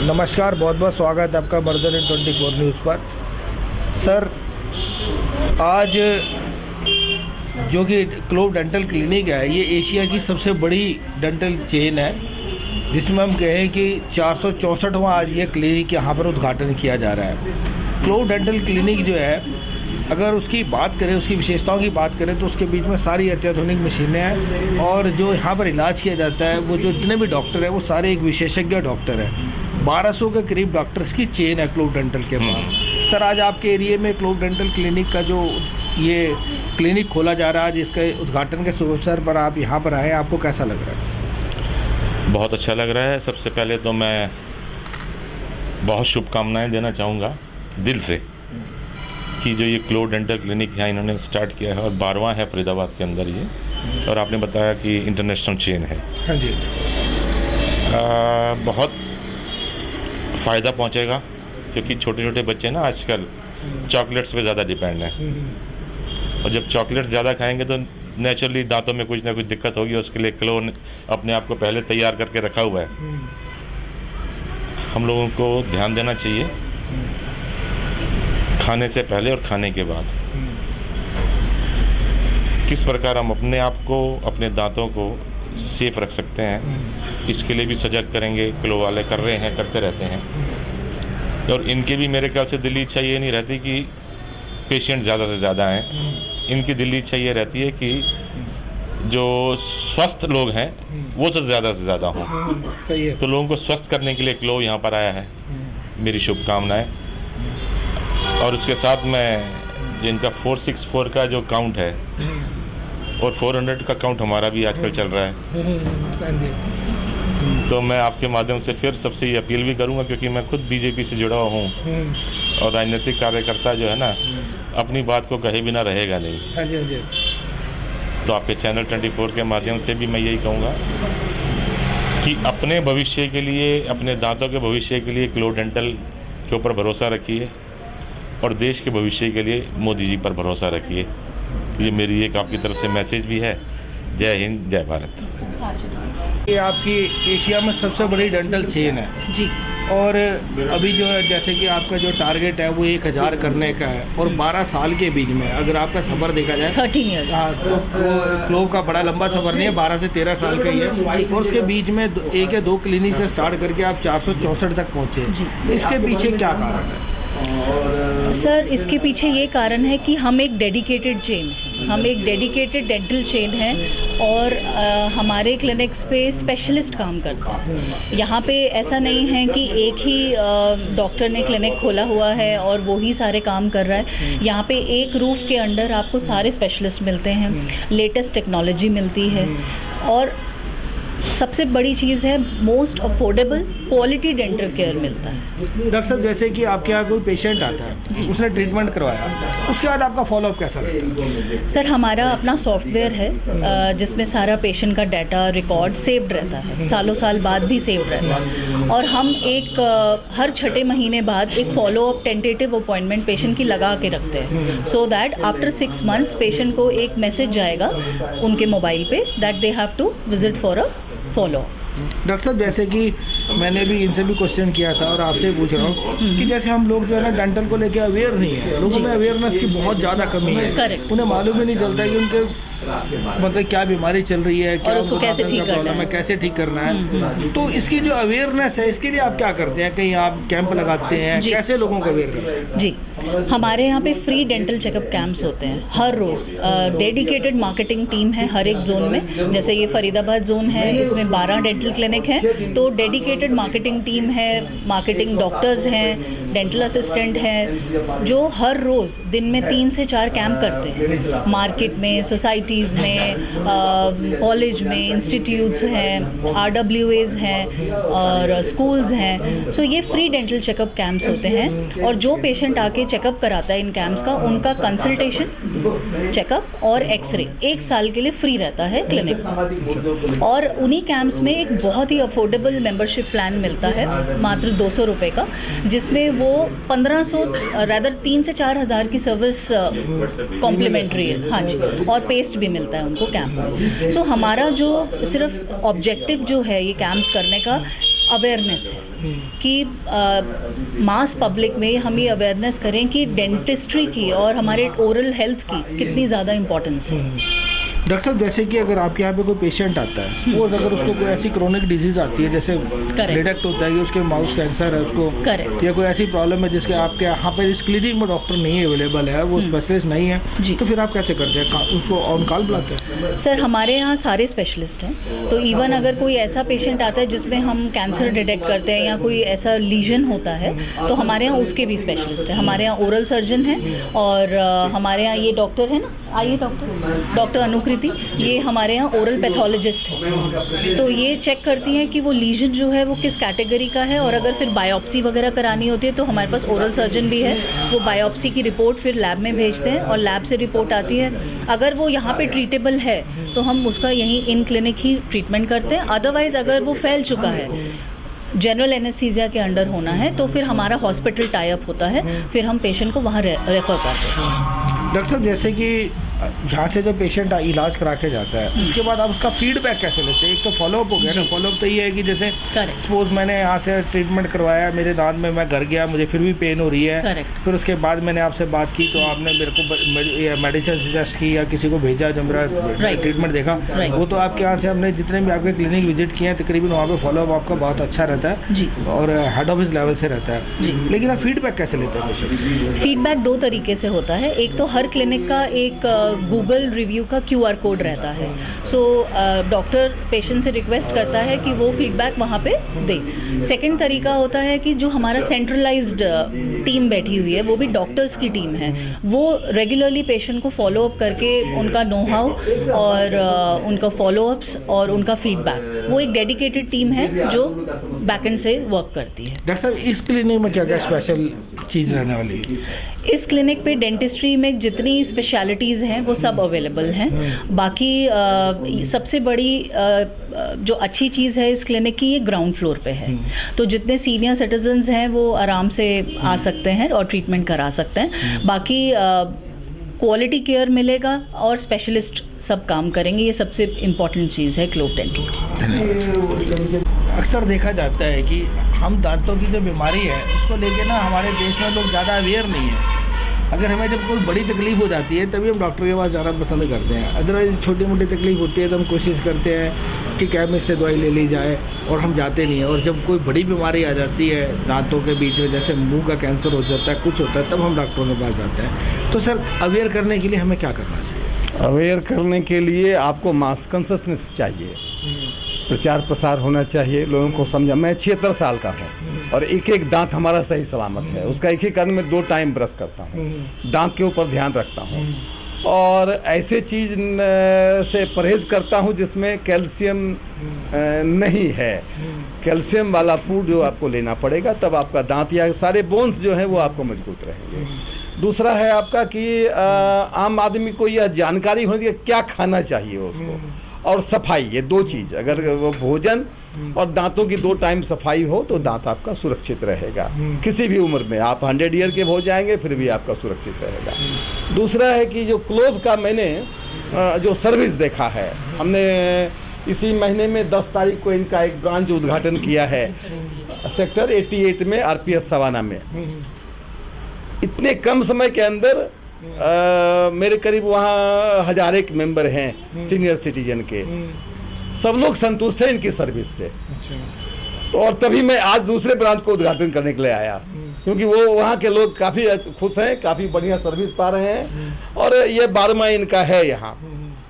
नमस्कार, बहुत बहुत स्वागत है आपका मर्दन 24 न्यूज़ पर। सर, आज जो कि क्लोव डेंटल क्लिनिक है, ये एशिया की सबसे बड़ी डेंटल चेन है, जिसमें हम कहें कि 464वां आज ये क्लिनिक यहाँ पर उद्घाटन किया जा रहा है। क्लोव डेंटल क्लिनिक जो है, अगर उसकी बात करें, उसकी विशेषताओं की बात करें, तो उसके बीच में सारी अत्याधुनिक मशीनें हैं और जो यहाँ पर इलाज किया जाता है, वो जो जितने भी डॉक्टर हैं वो सारे एक विशेषज्ञ डॉक्टर हैं। 1200 के करीब डॉक्टर्स की चेन है क्लोव डेंटल के पास। सर, आज आपके एरिया में क्लोव डेंटल क्लिनिक का जो ये क्लिनिक खोला जा रहा है, जिसके उद्घाटन के शुभ अवसर पर आप यहाँ पर आए, आपको कैसा लग रहा है? बहुत अच्छा लग रहा है। सबसे पहले तो मैं बहुत शुभकामनाएं देना चाहूँगा दिल से कि जो ये क्लोव डेंटल क्लिनिक यहाँ इन्होंने स्टार्ट किया है और 12वां है फरीदाबाद के अंदर ये, और आपने बताया कि इंटरनेशनल चेन है। हाँ जी। बहुत फ़ायदा पहुँचेगा, क्योंकि छोटे छोटे बच्चे ना आजकल चॉकलेट्स पे ज़्यादा डिपेंड हैं, और जब चॉकलेट्स ज़्यादा खाएंगे तो नेचुरली दांतों में कुछ ना कुछ दिक्कत होगी। उसके लिए क्लोव अपने आप को पहले तैयार करके रखा हुआ है। हम लोगों को ध्यान देना चाहिए खाने से पहले और खाने के बाद, किस प्रकार हम अपने आप को, अपने दांतों को सेफ रख सकते हैं, इसके लिए भी सजग करेंगे। क्लोव वाले कर रहे हैं, करते रहते हैं, और इनकी भी मेरे ख्याल से दिली इच्छा ये नहीं रहती कि पेशेंट ज़्यादा से ज़्यादा हैं। इनकी दिली इच्छा ये रहती है कि जो स्वस्थ लोग हैं वो से ज़्यादा हों। सही है। तो लोगों को स्वस्थ करने के लिए क्लोव यहाँ पर आया है। मेरी शुभकामनाएं। और उसके साथ में जिनका 464 का जो काउंट है और 400 का काउंट हमारा भी आजकल चल रहा है, तो मैं आपके माध्यम से फिर सबसे ये अपील भी करूंगा, क्योंकि मैं खुद बीजेपी से जुड़ा हुआ हूँ और राजनीतिक कार्यकर्ता जो है ना, अपनी बात को कहे बिना रहेगा नहीं। हाँ जी, हाँ जी। तो आपके चैनल 24 के माध्यम से भी मैं यही कहूँगा कि अपने भविष्य के लिए, अपने दांतों के भविष्य के लिए क्लोव डेंटल के ऊपर भरोसा रखिए, और देश के भविष्य के लिए मोदी जी पर भरोसा रखिए। ये मेरी एक आपकी तरफ से मैसेज भी है। जय हिंद, जय भारत। ये आपकी एशिया में सबसे बड़ी डेंटल चेन है जी, और अभी जो है, जैसे कि आपका जो टारगेट है वो 1000 करने का है, और 12 साल के बीच में अगर आपका सफ़र देखा जाए 13 इयर्स। हाँ, तो क्लोव का बड़ा लंबा सफ़र नहीं है, 12 से 13 साल का ही है, और उसके बीच में एक या दो क्लिनिक से स्टार्ट करके आप 464 तक पहुँचे। इसके पीछे क्या कारण है? सर, इसके पीछे ये कारण है कि हम एक डेडिकेटेड चेन हैं, हम एक डेडिकेटेड डेंटल चेन हैं, और हमारे क्लिनिक्स पे स्पेशलिस्ट काम करते हैं। यहाँ पे ऐसा नहीं है कि एक ही डॉक्टर ने क्लिनिक खोला हुआ है और वो ही सारे काम कर रहा है। यहाँ पे एक रूफ़ के अंडर आपको सारे स्पेशलिस्ट मिलते हैं, लेटेस्ट टेक्नोलॉजी मिलती है, और सबसे बड़ी चीज़ है most affordable quality dental care मिलता है। डॉक्टर साहब, जैसे कि आपके यहाँ कोई पेशेंट आता है, उसने ट्रीटमेंट करवाया, उसके बाद आपका फॉलोअप कैसा रहता है? सर, हमारा अपना सॉफ्टवेयर है जिसमें सारा पेशेंट का डाटा रिकॉर्ड सेव्ड रहता है, सालों साल बाद भी सेव्ड रहता है, और हम एक हर 6 महीने बाद एक फॉलोअप टेंटेटिव अपॉइंटमेंट पेशेंट की लगा के रखते हैं, so that after 6 months patient को एक मैसेज जाएगा उनके मोबाइल पे that they have to visit for a follow. Doctor साहब, जैसे कि मैंने भी इनसे भी क्वेश्चन किया था और आपसे पूछ रहा हूँ कि जैसे हम लोग जो है ना डेंटल को लेके अवेयर नहीं है, लोगों में अवेयरनेस की बहुत ज़्यादा कमी है। करेक्ट। उन्हें मालूम ही नहीं चलता कि उनके मतलब क्या बीमारी चल रही है, क्या और उसको कैसे ठीक करना है, कैसे ठीक करना है। तो इसकी जो अवेयरनेस है, इसके लिए आप क्या करते हैं? कहीं आप कैंप लगाते हैं? कैसे लोगों को अवेयर करते हैं? जी, हमारे यहाँ पे फ्री डेंटल चेकअप कैंप्स होते हैं हर रोज़। डेडिकेटेड मार्केटिंग टीम है हर एक जोन में। जैसे ये फरीदाबाद जोन है, इसमें 12 डेंटल क्लिनिक हैं, तो डेडिकेटेड मार्केटिंग टीम है, मार्केटिंग डॉक्टर्स हैं, डेंटल असिस्टेंट हैं, जो हर रोज़ दिन में 3 से 4 कैंप करते हैं। मार्केट में, सोसाइटीज़ में, कॉलेज में, इंस्टीट्यूट्स हैं, RWAs हैं और स्कूल्स हैं। सो ये फ्री डेंटल चेकअप कैंप्स होते हैं, और जो पेशेंट आके चेकअप कराता है इन कैंप्स का, उनका कंसल्टेशन, चेकअप और एक्सरे 1 साल के लिए फ्री रहता है क्लिनिक में। और उन्हीं कैंप्स में एक बहुत ही अफोर्डेबल मेंबरशिप प्लान मिलता है, मात्र 200 रुपये का, जिसमें वो 1500 रैदर 3 से 4 हज़ार की सर्विस कॉम्प्लीमेंट्री है। हाँ जी, और पेस्ट भी मिलता है उनको कैंप में। सो हमारा जो सिर्फ ऑब्जेक्टिव जो है ये कैंप्स करने का, अवेयरनेस है कि मास पब्लिक में हम ये अवेयरनेस करें कि डेंटिस्ट्री की और हमारे ओरल हेल्थ की कितनी ज़्यादा इम्पोर्टेंस है। डॉक्टर साहब, जैसे कि अगर आपके यहाँ पे कोई पेशेंट आता है, सपोज अगर उसको कोई ऐसी क्रोनिक डिजीज़ आती है, जैसे डिटेक्ट होता है कि उसके माउथ कैंसर है उसको, या कोई ऐसी प्रॉब्लम है जिसके आपके यहाँ पर इस क्लिनिक में डॉक्टर नहीं अवेलेबल है, वो स्पेशलिस्ट नहीं है, तो फिर आप कैसे करते हैं? उसको ऑन कॉल बुलाते हैं? सर, हमारे यहाँ सारे स्पेशलिस्ट हैं, तो इवन अगर कोई ऐसा पेशेंट आता है जिसमें हम कैंसर डिटेक्ट करते हैं या कोई ऐसा लीजन होता है, तो हमारे यहाँ उसके भी स्पेशलिस्ट हैं। हमारे यहाँ ओरल सर्जन है और हमारे यहाँ ये डॉक्टर है ना, आइए डॉक्टर अनुकृति, ये हमारे यहाँ ओरल पैथोलॉजिस्ट है, तो ये चेक करती हैं कि वो लीजन जो है वो किस कैटेगरी का है, और अगर फिर बायोप्सी वगैरह करानी होती है तो हमारे पास ओरल सर्जन भी है, वो बायोप्सी की रिपोर्ट फिर लैब में भेजते हैं और लैब से रिपोर्ट आती है। अगर वो यहाँ पे ट्रीटेबल है तो हम उसका यहीं इन क्लिनिक ही ट्रीटमेंट करते हैं। अदरवाइज़ अगर वो फैल चुका है, जनरल एनेस्थीसिया के अंडर होना है, तो फिर हमारा हॉस्पिटल टाई अप होता है, फिर हम पेशेंट को वहाँ रेफ़र कर देते हैं। डॉक्टर साहब, जैसे कि यहाँ से जो पेशेंट इलाज करा के जाता है, उसके बाद आप उसका फीडबैक कैसे लेते हैं? एक तो फॉलोअप हो गया ना, फॉलोअप तो ये है कि जैसे सपोज मैंने यहाँ से ट्रीटमेंट करवाया, मेरे दांत में मैं घर गया, मुझे फिर भी पेन हो रही है, फिर उसके बाद मैंने आपसे बात की तो आपने मेरे को मेडिसिन सजेस्ट की या किसी को भेजा जो मेरा ट्रीटमेंट देखा, वो तो आपके यहाँ से हमने जितने भी आपके क्लिनिक विजिट किए हैं तकरीबन वहाँ पर फॉलोअप आपका बहुत अच्छा रहता है और हेड ऑफिस लेवल से रहता है। लेकिन आप फीडबैक कैसे लेते हैं पेशेंट? फीडबैक दो तरीके से होता है। एक तो हर क्लिनिक का एक गूगल रिव्यू का QR कोड रहता है, सो डॉक्टर पेशेंट से रिक्वेस्ट करता है कि वो फीडबैक वहाँ पे दे। सेकंड तरीका होता है कि जो हमारा सेंट्रलाइज्ड टीम बैठी हुई है, वो भी डॉक्टर्स की टीम है, वो रेगुलरली पेशेंट को फॉलो अप करके उनका नो हाउ और उनका फॉलोअप्स और उनका फीडबैक, वो एक डेडिकेटेड टीम है जो बैकएंड से वर्क करती है। डॉक्टर साहब, इस क्लिनिक में क्या क्या स्पेशल चीज़ रहने वाली है? इस क्लिनिक पे डेंटिस्ट्री में जितनी स्पेशलिटीज़ हैं वो सब अवेलेबल हैं। बाकी सबसे बड़ी जो अच्छी चीज़ है इस क्लिनिक की, ये ग्राउंड फ्लोर पे है, तो जितने सीनियर सिटीजन्स हैं वो आराम से आ सकते हैं और ट्रीटमेंट करा सकते हैं। बाकी क्वालिटी केयर मिलेगा और स्पेशलिस्ट सब काम करेंगे, ये सबसे इम्पॉर्टेंट चीज़ है क्लोव डेंटल की। अक्सर देखा जाता है कि हम दांतों की जो बीमारी है उसको लेके ना हमारे देश में लोग ज़्यादा अवेयर नहीं है। अगर हमें जब कोई बड़ी तकलीफ़ हो जाती है तभी हम डॉक्टर के पास जाना पसंद करते हैं, अदरवाइज़ छोटी मोटी तकलीफ़ होती है तो हम कोशिश करते हैं कि केमिस्ट से दवाई ले ली जाए और हम जाते नहीं हैं। और जब कोई बड़ी बीमारी आ जाती है दांतों के बीच में, जैसे मुंह का कैंसर हो जाता है, कुछ होता है, तब हम डॉक्टरों के पास जाते हैं। तो सर, अवेयर करने के लिए हमें क्या करना चाहिए? अवेयर करने के लिए आपको मास कॉन्शसनेस चाहिए, प्रचार प्रसार होना चाहिए, लोगों को समझा। मैं 76 साल का हूँ और एक एक दांत हमारा सही सलामत है, उसका एक एक कारण में 2 टाइम ब्रश करता हूँ, दांत के ऊपर ध्यान रखता हूँ और ऐसे चीज़ से परहेज़ करता हूँ जिसमें कैल्शियम नहीं है। कैल्शियम वाला फूड जो आपको लेना पड़ेगा, तब आपका दांत या सारे बोन्स जो हैं वो आपको मजबूत रहेंगे। दूसरा है आपका कि आम आदमी को यह जानकारी होनी चाहिए क्या खाना चाहिए उसको, और सफाई, ये 2 चीज़। अगर वो भोजन और दांतों की 2 टाइम सफाई हो तो दांत आपका सुरक्षित रहेगा। किसी भी उम्र में आप 100 ईयर के हो जाएंगे फिर भी आपका सुरक्षित रहेगा। दूसरा है कि जो क्लोव का मैंने जो सर्विस देखा है, हमने इसी महीने में 10 तारीख को इनका एक ब्रांच उद्घाटन किया है सेक्टर 88 में, RPS सवाना में। इतने कम समय के अंदर मेरे करीब वहाँ 1000 मेंबर हैं सीनियर सिटीजन के, सब लोग संतुष्ट हैं इनकी सर्विस से। तो और तभी मैं आज दूसरे ब्रांच को उद्घाटन करने के लिए आया, क्योंकि वो वहाँ के लोग काफ़ी खुश हैं, काफ़ी बढ़िया सर्विस पा रहे हैं और ये 12वां इनका है यहाँ।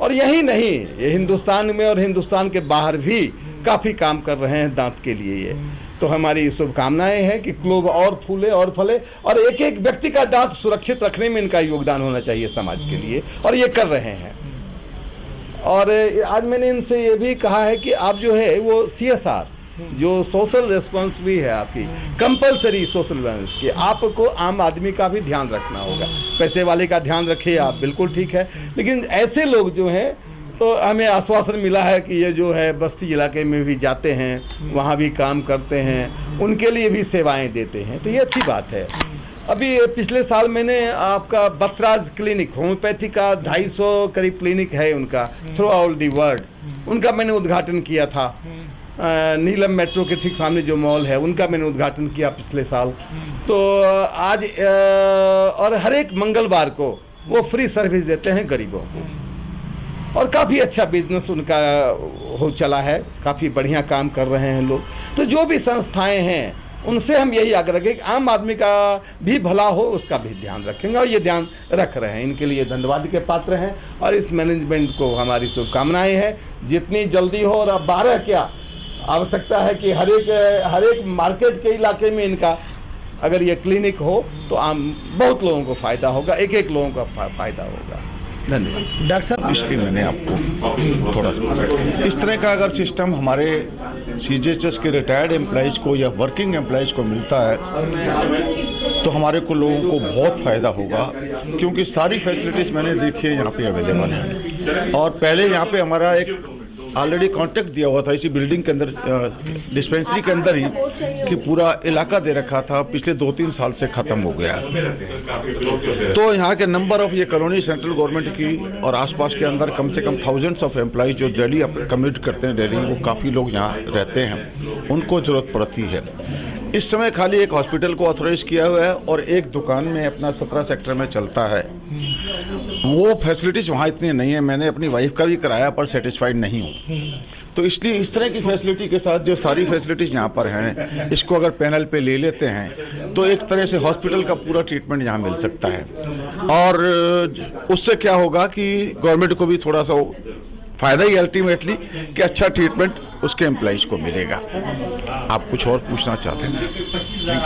और यही नहीं, ये हिंदुस्तान में और हिंदुस्तान के बाहर भी काफ़ी काम कर रहे हैं दांत के लिए। ये तो हमारी शुभकामनाएं हैं कि क्लोव और फूले और फले और एक एक व्यक्ति का दांत सुरक्षित रखने में इनका योगदान होना चाहिए समाज के लिए, और ये कर रहे हैं। और आज मैंने इनसे ये भी कहा है कि आप जो है वो CSR जो सोशल रेस्पॉन्स भी है आपकी, कंपलसरी सोशल रेस्पॉन्स कि आपको आम आदमी का भी ध्यान रखना होगा। पैसे वाले का ध्यान रखिए आप, बिल्कुल ठीक है, लेकिन ऐसे लोग जो हैं, तो हमें आश्वासन मिला है कि ये जो है बस्ती इलाके में भी जाते हैं, वहाँ भी काम करते हैं, उनके लिए भी सेवाएं देते हैं, तो ये अच्छी बात है। अभी पिछले साल मैंने आपका बतराज क्लिनिक, होम्योपैथी का 250 करीब क्लिनिक है उनका थ्रू आउट दी वर्ल्ड, उनका मैंने उद्घाटन किया था। नीलम मेट्रो के ठीक सामने जो मॉल है उनका मैंने उद्घाटन किया पिछले साल। तो आज और हर एक मंगलवार को वो फ्री सर्विस देते हैं गरीबों को, और काफ़ी अच्छा बिजनेस उनका हो चला है, काफ़ी बढ़िया काम कर रहे हैं लोग। तो जो भी संस्थाएं हैं उनसे हम यही आग्रह करें कि आम आदमी का भी भला हो, उसका भी ध्यान रखेंगे, और ये ध्यान रख रहे हैं। इनके लिए धन्यवाद के पात्र हैं, और इस मैनेजमेंट को हमारी शुभकामनाएं हैं। जितनी जल्दी हो, और अब 12 क्या आवश्यकता है कि हर एक मार्केट के इलाके में इनका अगर ये क्लिनिक हो तो आम बहुत लोगों को फ़ायदा होगा, एक लोगों का फ़ायदा होगा। धन्यवाद। डॉक्टर साहब, इसलिए मैंने आपको थोड़ा सा इस तरह का अगर सिस्टम हमारे CGHS के रिटायर्ड एम्प्लॉइज़ को या वर्किंग एम्प्लॉइज़ को मिलता है तो हमारे को लोगों को बहुत फ़ायदा होगा, क्योंकि सारी फैसिलिटीज़ मैंने देखी है यहाँ पे अवेलेबल हैं। और पहले यहाँ पे हमारा एक ऑलरेडी कॉन्ट्रैक्ट दिया हुआ था इसी बिल्डिंग के अंदर, डिस्पेंसरी के अंदर ही, कि पूरा इलाका दे रखा था, पिछले 2-3 साल से ख़त्म हो गया। तो यहाँ के नंबर ऑफ़ ये कॉलोनी सेंट्रल गवर्नमेंट की और आसपास के अंदर कम से कम थाउजेंड्स ऑफ एम्प्लॉइज़ जो दिल्ली कम्यूट करते हैं दिल्ली, वो काफ़ी लोग यहाँ रहते हैं, उनको ज़रूरत पड़ती है। इस समय खाली एक हॉस्पिटल को ऑथोराइज़ किया हुआ है और एक दुकान में अपना 17 सेक्टर में चलता है। वो फैसिलिटीज़ वहाँ इतनी नहीं है। मैंने अपनी वाइफ का भी कराया पर सेटिस्फाइड नहीं हूँ। तो इसलिए इस तरह की फैसिलिटी के साथ जो सारी फैसिलिटीज़ यहाँ पर हैं, इसको अगर पैनल पे ले लेते हैं तो एक तरह से हॉस्पिटल का पूरा ट्रीटमेंट यहाँ मिल सकता है। और उससे क्या होगा कि गवर्नमेंट को भी थोड़ा सा फ़ायदा ही अल्टीमेटली कि अच्छा ट्रीटमेंट उसके एम्प्लॉइज़ को मिलेगा। आप कुछ और पूछना चाहते हैं?